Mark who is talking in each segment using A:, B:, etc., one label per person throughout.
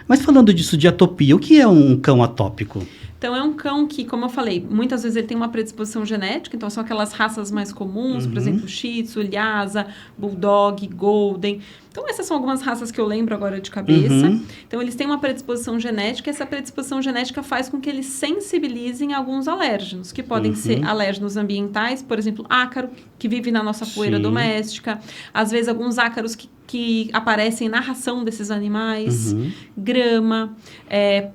A: Mas falando disso de atopia, o que é um cão atópico?
B: Então, é um cão que, como eu falei, muitas vezes ele tem uma predisposição genética, então são aquelas raças mais comuns, por exemplo, Shih Tzu, Lhasa, Bulldog, Golden. Então, essas são algumas raças que eu lembro agora de cabeça. Então, eles têm uma predisposição genética, e essa predisposição genética faz com que eles sensibilizem a alguns alérgenos, que podem ser alérgenos ambientais, por exemplo, ácaro, que vive na nossa poeira doméstica, às vezes alguns ácaros que aparecem na ração desses animais, grama,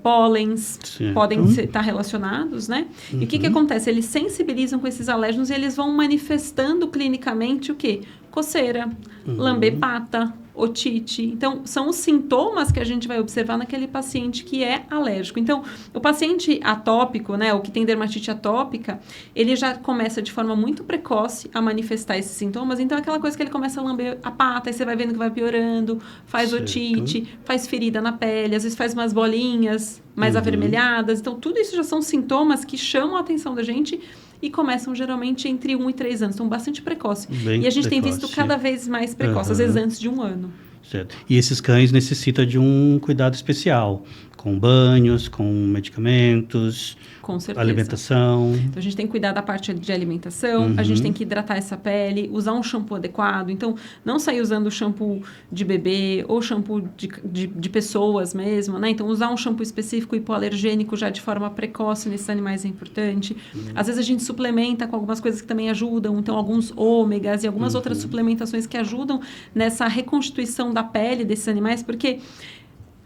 B: pólens, podem estar relacionados, né? E o que acontece? Eles sensibilizam com esses alérgenos e eles vão manifestando clinicamente o quê? Coceira, lamber pata, otite. Então, são os sintomas que a gente vai observar naquele paciente que é alérgico. Então, o paciente atópico, né, o que tem dermatite atópica, ele já começa de forma muito precoce a manifestar esses sintomas. Então, é aquela coisa que ele começa a lamber a pata, aí você vai vendo que vai piorando, faz otite, faz ferida na pele, às vezes faz umas bolinhas mais avermelhadas. Então, tudo isso já são sintomas que chamam a atenção da gente e começam geralmente entre 1 e 3 anos. Então, bastante precoce. E a gente tem visto cada vez mais precoce, às vezes antes de 1 ano.
A: Certo. E esses cães necessitam de um cuidado especial, com banhos, com medicamentos,
B: com certeza.
A: Alimentação.
B: Então, a gente tem que cuidar da parte de alimentação, a gente tem que hidratar essa pele, usar um shampoo adequado. Então, não sair usando shampoo de bebê ou shampoo de pessoas mesmo, né? Então, usar um shampoo específico hipoalergênico já de forma precoce nesses animais é importante. Às vezes, a gente suplementa com algumas coisas que também ajudam. Então, alguns ômegas e algumas outras suplementações que ajudam nessa reconstituição da pele desses animais, porque...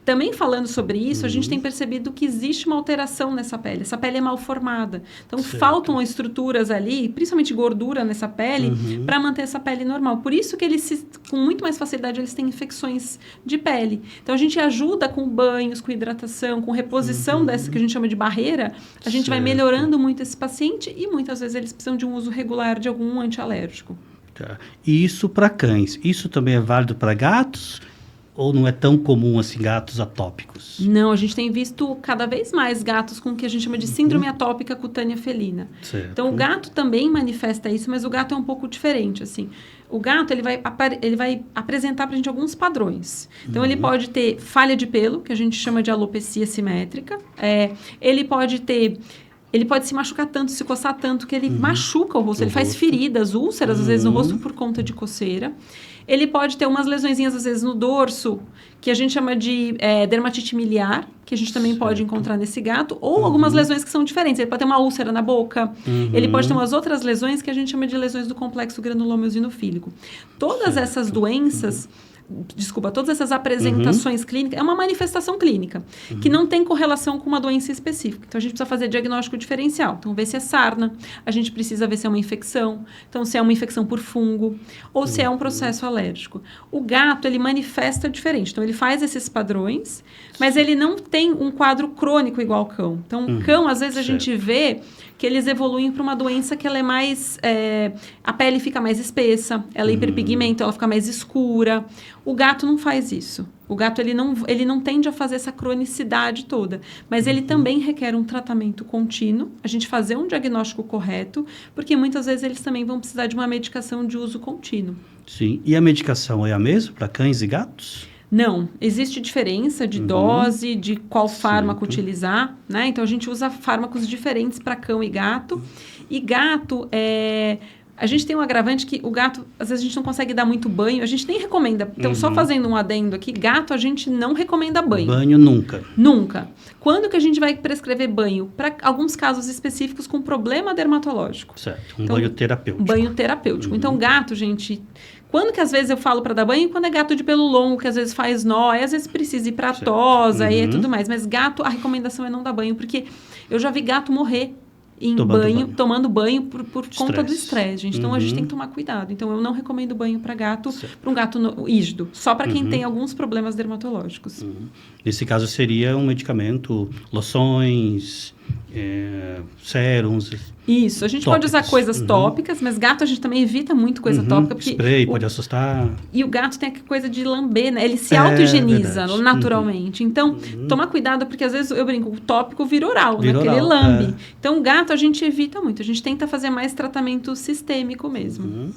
B: Também falando sobre isso, a gente tem percebido que existe uma alteração nessa pele. Essa pele é mal formada. Então, faltam estruturas ali, principalmente gordura nessa pele, para manter essa pele normal. Por isso que eles, com muito mais facilidade, eles têm infecções de pele. Então, a gente ajuda com banhos, com hidratação, com reposição dessa que a gente chama de barreira. A gente vai melhorando muito esse paciente e muitas vezes eles precisam de um uso regular de algum antialérgico.
A: Tá. E isso para cães. Isso também é válido para gatos? Ou não é tão comum assim gatos atópicos?
B: Não, a gente tem visto cada vez mais gatos com o que a gente chama de síndrome atópica cutânea felina.
A: Certo.
B: Então, o gato também manifesta isso, mas o gato é um pouco diferente, assim. O gato, ele vai apresentar para a gente alguns padrões. Então, ele pode ter falha de pelo, que a gente chama de alopecia simétrica. Ele pode se machucar tanto, se coçar tanto, que ele machuca o rosto. Ele faz feridas, úlceras, às vezes, no rosto por conta de coceira. Ele pode ter umas lesõezinhas, às vezes, no dorso, que a gente chama de dermatite miliar, que a gente também pode encontrar nesse gato, ou algumas lesões que são diferentes. Ele pode ter uma úlcera na boca, ele pode ter umas outras lesões que a gente chama de lesões do complexo granuloma eosinofílico. Todas essas doenças... todas essas apresentações clínicas, é uma manifestação clínica, que não tem correlação com uma doença específica. Então, a gente precisa fazer diagnóstico diferencial. Então, ver se é sarna, a gente precisa ver se é uma infecção, então, se é uma infecção por fungo, ou se é um processo alérgico. O gato, ele manifesta diferente. Então, ele faz esses padrões, mas ele não tem um quadro crônico igual ao cão. Então, o cão, às vezes, a gente vê que eles evoluem para uma doença que ela é mais... a pele fica mais espessa, ela é hiperpigmento, ela fica mais escura. O gato não faz isso. O gato, ele não tende a fazer essa cronicidade toda. Mas ele também requer um tratamento contínuo, a gente fazer um diagnóstico correto, porque muitas vezes eles também vão precisar de uma medicação de uso contínuo.
A: Sim. E a medicação é a mesma para cães e gatos?
B: Não, existe diferença de dose, de qual fármaco utilizar, né? Então, a gente usa fármacos diferentes para cão e gato. E gato, a gente tem um agravante que o gato, às vezes a gente não consegue dar muito banho, a gente nem recomenda. Então, só fazendo um adendo aqui, gato a gente não recomenda banho.
A: Banho nunca?
B: Nunca. Quando que a gente vai prescrever banho? Para alguns casos específicos com problema dermatológico.
A: Certo, banho terapêutico.
B: Banho terapêutico. Então, gato, gente... Quando que às vezes eu falo para dar banho? Quando é gato de pelo longo, que às vezes faz nó, e às vezes precisa ir para tosa e tudo mais. Mas gato, a recomendação é não dar banho, porque eu já vi gato morrer tomando banho por conta do estresse, gente. Então, a gente tem que tomar cuidado. Então, eu não recomendo banho para gato, para um gato rígido. Só para quem tem alguns problemas dermatológicos.
A: Nesse caso, seria um medicamento, loções, sérums...
B: Isso, a gente pode usar coisas tópicas, mas gato a gente também evita muito coisa tópica. Porque
A: spray pode assustar.
B: E o gato tem a coisa de lamber, né? Ele se auto-higieniza naturalmente. Então, tomar cuidado, porque às vezes eu brinco, o tópico vira oral, né? Porque ele lambe. Então, o gato a gente evita muito. A gente tenta fazer mais tratamento sistêmico mesmo.